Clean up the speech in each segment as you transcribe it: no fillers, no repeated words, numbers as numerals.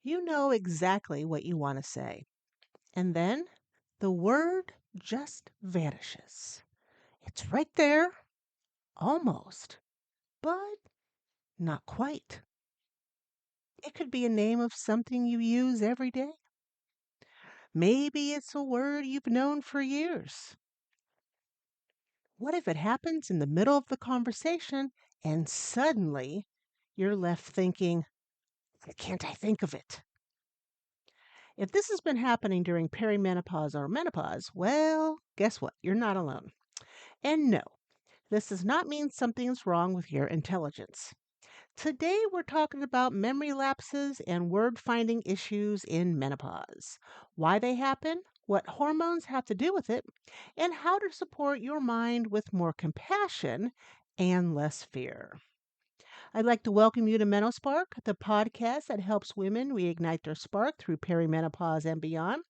You know exactly what you want to say, and then the word just vanishes. It's right there, almost, but not quite. It could be a name of something you use every day. Maybe it's a word you've known for years. What if it happens in the middle of the conversation and suddenly you're left thinking, why can't I think of it? If this has been happening during perimenopause or menopause, well, guess what? You're not alone. And no, this does not mean something is wrong with your intelligence. Today, we're talking about memory lapses and word finding issues in menopause, why they happen, what hormones have to do with it, and how to support your mind with more compassion and less fear. I'd like to welcome you to MenoSpark, the podcast that helps women reignite their spark through perimenopause and beyond,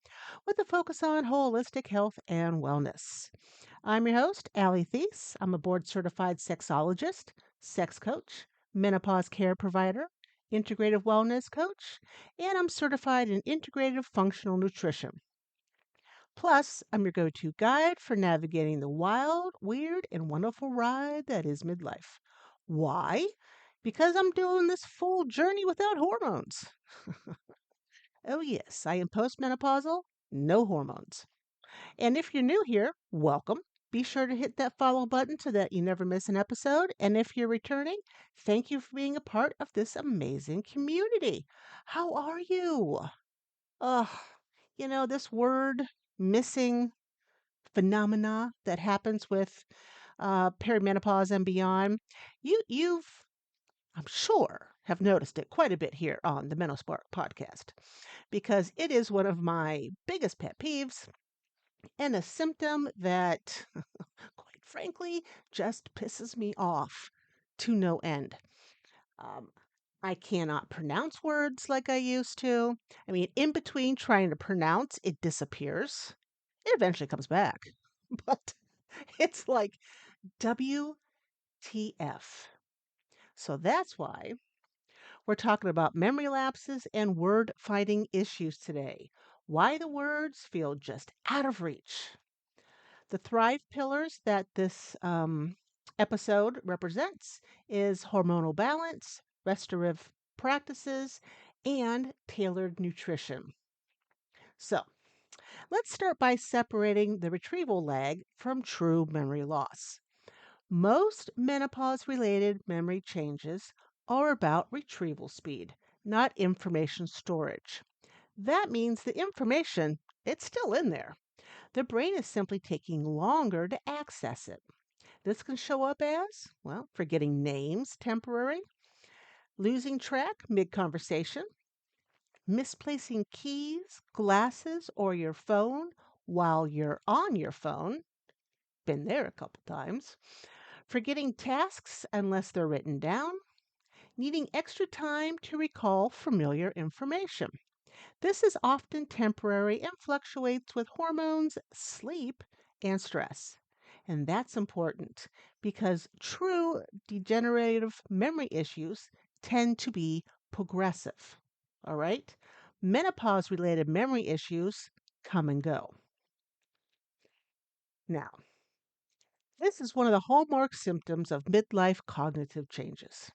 with a focus on holistic health and wellness. I'm your host, Allie Thies. I'm a board certified sexologist, sex coach, menopause care provider, integrative wellness coach, and I'm certified in integrative functional nutrition. Plus, I'm your go to guide for navigating the wild, weird, and wonderful ride that is midlife. Why? Because I'm doing this full journey without hormones. Oh, yes, I am postmenopausal, no hormones. And if you're new here, welcome. Be sure to hit that follow button so that you never miss an episode. And if you're returning, thank you for being a part of this amazing community. How are you? Ugh, this word missing phenomena that happens with perimenopause and beyond. You've, I'm sure, have noticed it quite a bit here on the MenoSpark podcast because it is one of my biggest pet peeves and a symptom that, quite frankly, just pisses me off to no end. Um, I cannot pronounce words like I used to. I mean, in between trying to pronounce, it disappears. It eventually comes back, but it's like WTF. So that's why we're talking about memory lapses and word finding issues today. Why the words feel just out of reach. The Thrive pillars that this episode represents is hormonal balance, restorative practices, and tailored nutrition. So, let's start by separating the retrieval lag from true memory loss. Most menopause related memory changes are about retrieval speed, not information storage. That means the information, it's still in there. The brain is simply taking longer to access it. This can show up as, well, forgetting names temporary, losing track mid conversation, misplacing keys, glasses, or your phone while you're on your phone. Been there a couple times. Forgetting tasks unless they're written down, needing extra time to recall familiar information. This is often temporary and fluctuates with hormones, sleep, and stress. And that's important because true degenerative memory issues tend to be progressive. All right? Menopause related memory issues come and go. Now, this is one of the hallmark symptoms of midlife cognitive changes.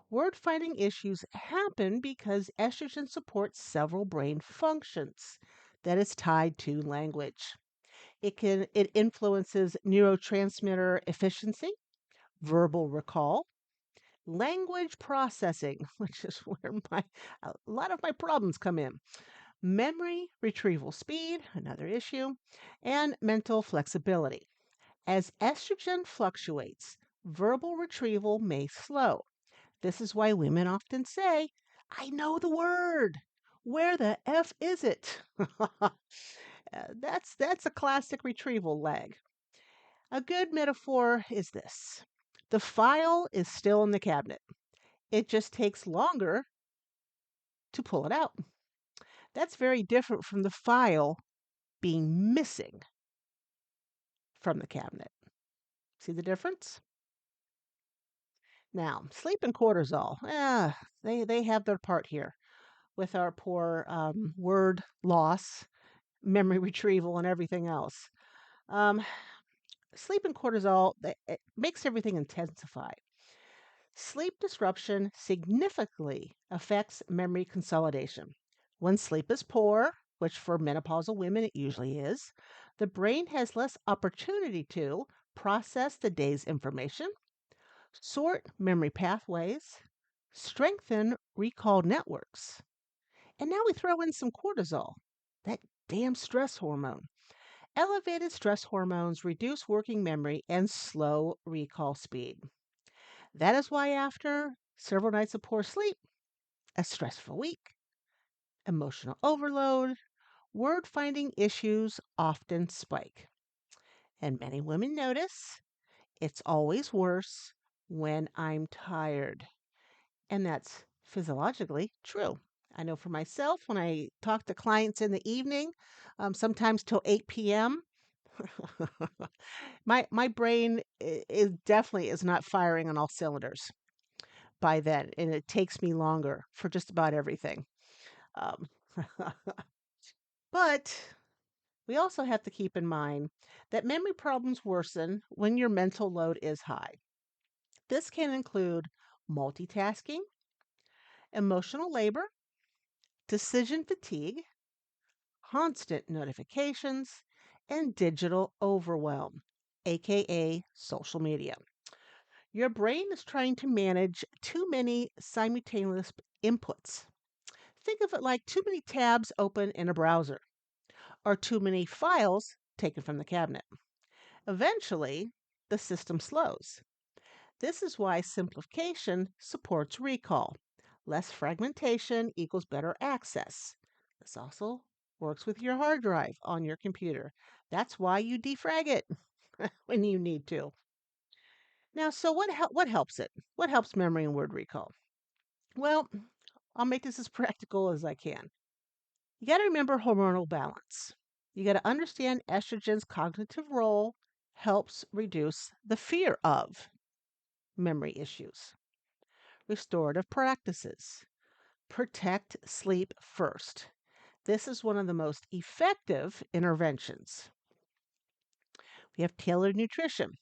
Word finding issues happen because estrogen supports several brain functions that is tied to language. It influences neurotransmitter efficiency, verbal recall, language processing, which is where a lot of my problems come in. Memory retrieval speed, another issue, and mental flexibility. As estrogen fluctuates, verbal retrieval may slow. This is why women often say, I know the word. Where the F is it? That's a classic retrieval lag. A good metaphor is this: the file is still in the cabinet. It just takes longer to pull it out. That's very different from the file being missing from the cabinet. See the difference? Now, sleep and cortisol, they have their part here. with our poor word loss, memory retrieval, and everything else. Um, Sleep and cortisol, it makes everything intensify. Sleep disruption significantly affects memory consolidation. When sleep is poor, which for menopausal women it usually is, the brain has less opportunity to process the day's information, sort memory pathways, strengthen recall networks. And now we throw in some cortisol, that damn stress hormone. Elevated stress hormones reduce working memory and slow recall speed. That is why, after several nights of poor sleep, a stressful week, emotional overload, word finding issues often spike. And many women notice it's always worse when I'm tired. And that's physiologically true. I know for myself, when I talk to clients in the evening, sometimes till 8 p.m., my brain is definitely is not firing on all cylinders by then, and it takes me longer for just about everything. Um, but we also have to keep in mind that memory problems worsen when your mental load is high. This can include multitasking, emotional labor, decision fatigue, constant notifications, and digital overwhelm, aka social media. Your brain is trying to manage too many simultaneous inputs. Think of it like too many tabs open in a browser or too many files taken from the cabinet. Eventually, the system slows. This is why simplification supports recall. Less fragmentation equals better access. This also works with your hard drive on your computer. That's why you defrag it when you need to. Now, so what helps it? What helps memory and word recall? Well, I'll make this as practical as I can. You got to remember hormonal balance. You got to understand estrogen's cognitive role helps reduce the fear of memory issues. Restorative practices. Protect sleep first. This is one of the most effective interventions. We have tailored nutrition.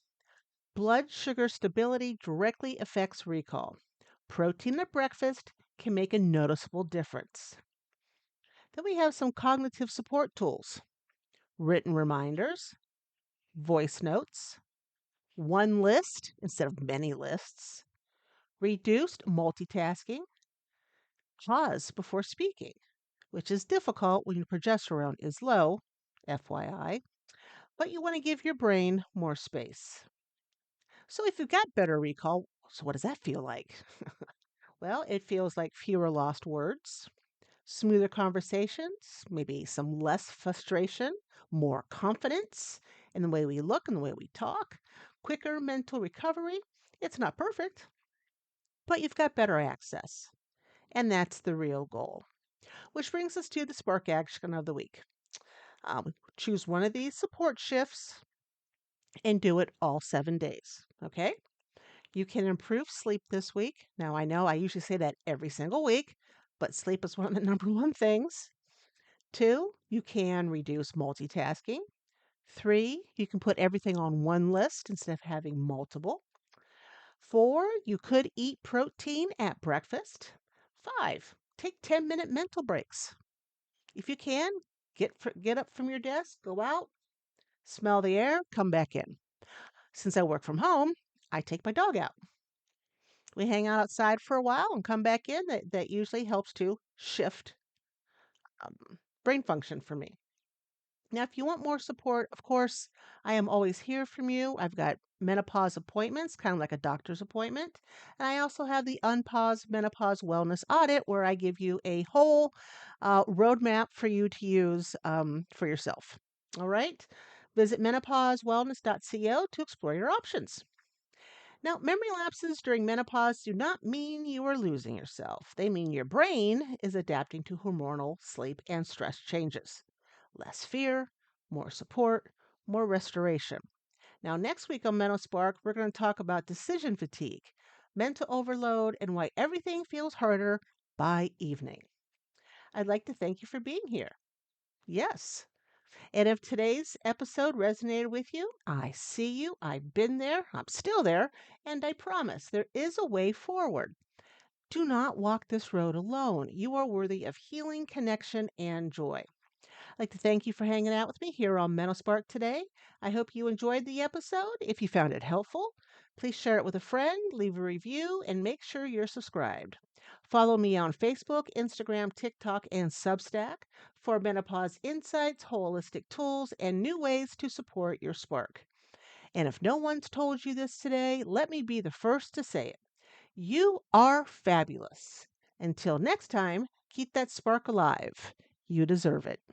Blood sugar stability directly affects recall. Protein at breakfast can make a noticeable difference. Then we have some cognitive support tools: written reminders, voice notes, one list instead of many lists, reduced multitasking, pause before speaking, which is difficult when your progesterone is low, FYI, but you want to give your brain more space. So if you've got better recall, so what does that feel like? Well, it feels like fewer lost words, smoother conversations, maybe some less frustration, more confidence in the way we look and the way we talk, quicker mental recovery. It's not perfect, but you've got better access. And that's the real goal. Which brings us to the Spark Action of the Week. Choose one of these support shifts and do it all 7 days. Okay? You can improve sleep this week. Now, I know I usually say that every single week, but sleep is one of the number one things. 2, you can reduce multitasking. 3, you can put everything on one list instead of having multiple. 4, you could eat protein at breakfast. 5, take 10-minute mental breaks. If you can, get up from your desk, go out, smell the air, come back in. Since I work from home, I take my dog out. We hang out outside for a while and come back in. That usually helps to shift brain function for me. Now, if you want more support, of course, I am always here from you. I've got menopause appointments, kind of like a doctor's appointment. And I also have the Unpause Menopause Wellness Audit, where I give you a whole roadmap for you to use for yourself. All right. Visit menopausewellness.co to explore your options. Now, memory lapses during menopause do not mean you are losing yourself. They mean your brain is adapting to hormonal, sleep, and stress changes. Less fear, more support, more restoration. Now, next week on MenoSpark, we're going to talk about decision fatigue, mental overload, and why everything feels harder by evening. I'd like to thank you for being here. Yes. And if today's episode resonated with you, I see you, I've been there, I'm still there, and I promise there is a way forward. Do not walk this road alone. You are worthy of healing, connection, and joy. I'd like to thank you for hanging out with me here on MenoSpark today. I hope you enjoyed the episode. If you found it helpful, please share it with a friend, leave a review, and make sure you're subscribed. Follow me on Facebook, Instagram, TikTok, and Substack for menopause insights, holistic tools, and new ways to support your spark. And if no one's told you this today, let me be the first to say it. You are fabulous. Until next time, keep that spark alive. You deserve it.